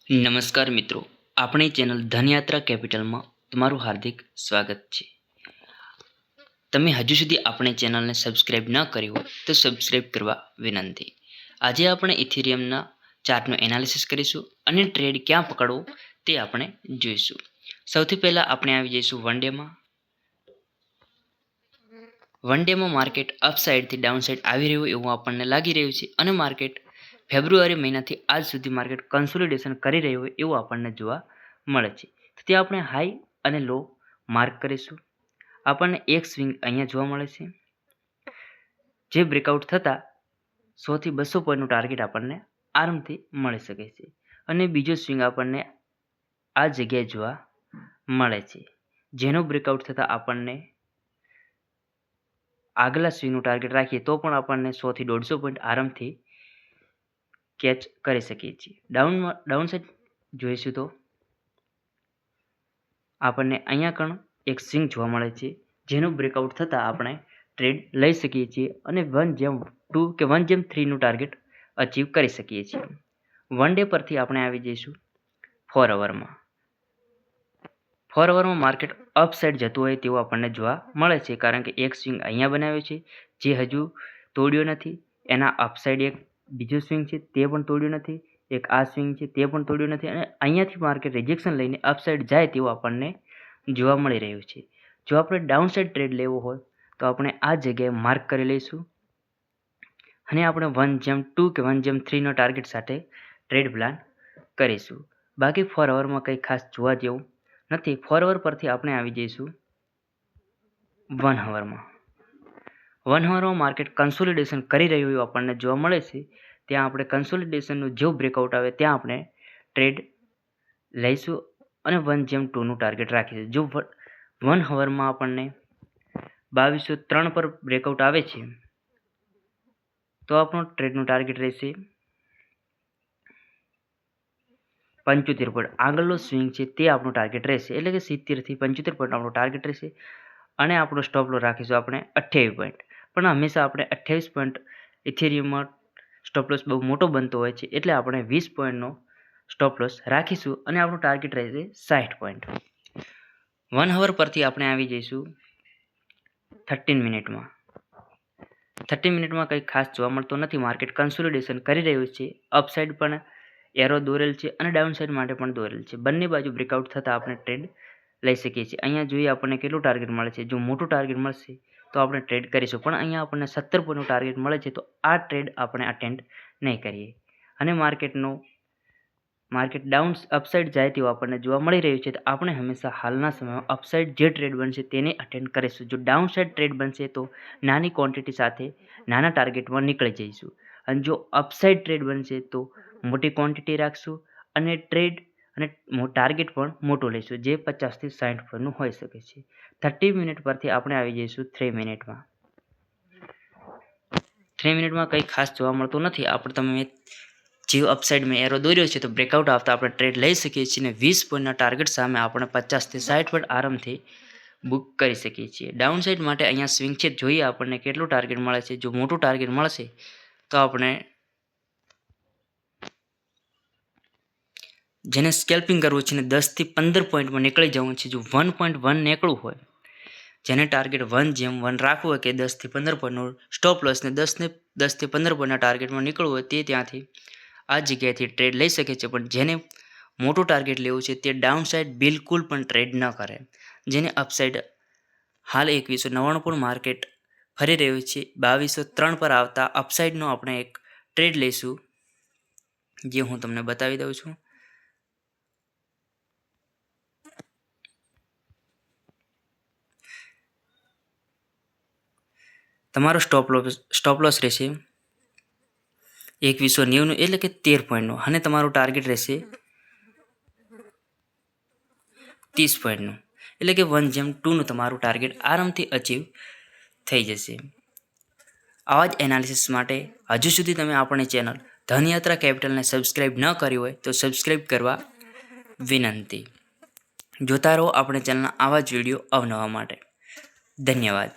નમસ્કાર મિત્રો, આપણી ચેનલ ધનયાત્રા કેપિટલમાં તમારું હાર્દિક સ્વાગત છે। તમે હજુ સુધી આપણી ચેનલને સબસ્ક્રાઇબ ન કરી હોય તો સબસ્ક્રાઇબ કરવા વિનંતી। આજે આપણે ઇથેરિયમના ચાર્ટનું એનાલિસિસ કરીશું અને ટ્રેડ ક્યાં પકડવો તે આપણે જોઈશું। સૌથી પહેલાં આપણે આવી જઈશું વન ડેમાં। વન ડેમાં માર્કેટ અપસાઇડથી ડાઉનસાઇડ આવી રહ્યું એવું આપણને લાગી રહ્યું છે અને માર્કેટ ફેબ્રુઆરી મહિનાથી આજ સુધી માર્કેટ કન્સોલિડેશન કરી રહ્યું હોય એવું આપણને જોવા મળે છે। તો ત્યાં આપણે હાઈ અને લો માર્ક કરીશું। આપણને એક સ્વિંગ અહીંયા જોવા મળે છે, જે બ્રેકઆઉટ થતાં 100 થી 200 પોઈન્ટનું ટાર્ગેટ આપણને આરામથી મળી શકે છે અને બીજો સ્વિંગ આપણને આ જગ્યાએ જોવા મળે છે, જેનો બ્રેકઆઉટ થતાં આપણને આગલા સ્વિંગનું ટાર્ગેટ રાખીએ તો પણ આપણને 100 થી 150 પોઈન્ટ આરામથી કેચ કરી શકીએ છીએ। ડાઉન સાઇડ જોઈશું તો આપણને અહીંયા પણ એક સ્વિંગ જોવા મળે છે, જેનું બ્રેકઆઉટ થતાં આપણે ટ્રેડ લઈ શકીએ છીએ અને 1/2 કે 1/3નું ટાર્ગેટ અચીવ કરી શકીએ છીએ। વન ડે પરથી આપણે આવી જઈશું 4 અવરમાં। 4 અવરમાં માર્કેટ અપ સાઇડ જતું હોય તેવું આપણને જોવા મળે છે, કારણ કે એક સ્વિંગ અહીંયા બનાવ્યો છે જે હજુ તોડ્યો નથી, એના અપસાઇડ એક બીજો સ્વિંગ છે તે પણ તોડ્યું નથી, એક આ સ્વિંગ છે તે પણ તોડ્યું નથી અને અહીંયાથી માર્કેટ રિજેક્શન લઈને અપસાઇડ જાય તેવું આપણને જોવા મળી રહ્યું છે। જો આપણે ડાઉન સાઇડ ટ્રેડ લેવો હોય તો આપણે આ જગ્યાએ માર્ક કરી લઈશું અને આપણે 1/2 કે 1/3નો ટાર્ગેટ સાથે ટ્રેડ પ્લાન કરીશું। બાકી 4 અવરમાં કંઈ ખાસ જોવા જેવું નથી। 4 અવર પરથી આપણે આવી જઈશું 1 અવરમાં। 1 અવરમાં માર્કેટ કન્સોલિડેશન કરી રહ્યું એવું આપણને જોવા મળે છે। ત્યાં આપણે કન્સોલિડેશનનું જેવું બ્રેકઆઉટ આવે ત્યાં આપણે ટ્રેડ લઈશું અને 1/2નું ટાર્ગેટ રાખીશું। જો 1 અવરમાં આપણને 2203 પર બ્રેકઆઉટ આવે છે તો આપણું ટ્રેડનું ટાર્ગેટ રહેશે 75 પોઈન્ટ। આગળનો સ્વિંગ છે તે આપણું ટાર્ગેટ રહેશે, એટલે કે 70 થી 75 પોઈન્ટ આપણું ટાર્ગેટ રહેશે અને આપણો સ્ટોપ લોસ રાખીશું આપણે 28 પોઈન્ટ। પણ હંમેશા આપણે 28 પોઈન્ટ ઇથેરિયમમાં સ્ટોપ લોસ બહુ મોટો બનતો હોય છે, એટલે આપણે 20 પોઈન્ટનો સ્ટોપ લોસ રાખીશું અને આપણું ટાર્ગેટ રહેશે 60 પોઈન્ટ। 1 અવર પરથી આપણે આવી જઈશું 13 મિનિટમાં। 13 મિનિટમાં કંઈ ખાસ જોવા મળતો નથી। માર્કેટ કન્સોલિડેશન કરી રહ્યું છે, અપસાઇડ પણ એરો દોરેલ છે અને ડાઉન સાઇડ માટે પણ દોરેલ છે। બંને બાજુ બ્રેકઆઉટ થતાં આપણે ટ્રેડ લઈ શકીએ છીએ। અહીંયા જોઈએ આપણને કેટલું ટાર્ગેટ મળે છે। જો મોટું ટાર્ગેટ મળશે તો આપણે ટ્રેડ કરીશું, પણ અહીંયા આપણને 17 પોઈન્ટનું ટાર્ગેટ મળે છે, તો આ ટ્રેડ આપણે અટેન્ડ નહીં કરીએ અને માર્કેટ ડાઉન અપસાઇડ જાય તેવું આપણને જોવા મળી રહ્યું છે, તો આપણે હંમેશા હાલના સમયમાં અપસાઇડ જે ટ્રેડ બનશે તેને અટેન્ડ કરીશું। જો ડાઉન સાઇડ ટ્રેડ બનશે તો નાની ક્વોન્ટિટી સાથે નાના ટાર્ગેટમાં નીકળી જઈશું અને જો અપસાઇડ ટ્રેડ બનશે તો મોટી ક્વોન્ટિટી રાખશું અને ટાર્ગેટ પણ મોટું લઈશું, જે 50 થી 60 પોઈન્ટનું હોઈ શકે છે। 30 મિનિટ પરથી આપણે આવી જઈશું 3 મિનિટમાં। 3 મિનિટમાં કંઈ ખાસ જોવા મળતું નથી। આપણે તમે જે અપસાઇડ મેં એરો દોર્યો છે તો બ્રેકઆઉટ આવતા આપણે ટ્રેડ લઈ શકીએ છીએ અને 20 પોઈન્ટના ટાર્ગેટ સામે આપણે 50 થી 60 પોઈન્ટ આરામથી બુક કરી શકીએ છીએ। ડાઉન સાઇડ માટે અહીંયા સ્વિંગ છે, જોઈએ આપણને કેટલું ટાર્ગેટ મળે છે। જો મોટું ટાર્ગેટ મળશે તો આપણે જેને સ્કેલ્પિંગ કરવું છે ને 10 થી 15 પોઈન્ટમાં નીકળી જવું છે। જો 1.1 નીકળવું હોય, જેને ટાર્ગેટ 1/1 રાખવું હોય કે 10 થી 15 પોઈન્ટનું સ્ટોપ લોસ ને 10 થી 15 પોઈન્ટના ટાર્ગેટમાં નીકળવું હોય તે ત્યાંથી આ જગ્યાએથી ટ્રેડ લઈ શકે છે। પણ જેને મોટું ટાર્ગેટ લેવું છે તે ડાઉન સાઇડ બિલકુલ પણ ટ્રેડ ન કરે। જેને અપસાઇડ હાલ 2199 પર માર્કેટ ફરી રહ્યું છે, 2203 પર આવતા અપસાઇડનો આપણે એક ટ્રેડ લઈશું, જે હું તમને બતાવી દઉં છું। તમારો સ્ટોપ લોસ રહેશે 2190નું, એટલે કે 13 પોઈન્ટનું અને તમારું ટાર્ગેટ રહેશે 30 પોઈન્ટનું, એટલે કે 1/2નું તમારું ટાર્ગેટ આરામથી અચીવ થઈ જશે। આવા જ એનાલિસિસ માટે હજુ સુધી તમે આપણી ચેનલ ધનયાત્રા કેપિટલને સબસ્ક્રાઇબ ન કરી હોય તો સબસ્ક્રાઇબ કરવા વિનંતી। જોતા રહો આપણે ચેનલના આવા જ વિડીયો અવનવા માટે। ધન્યવાદ।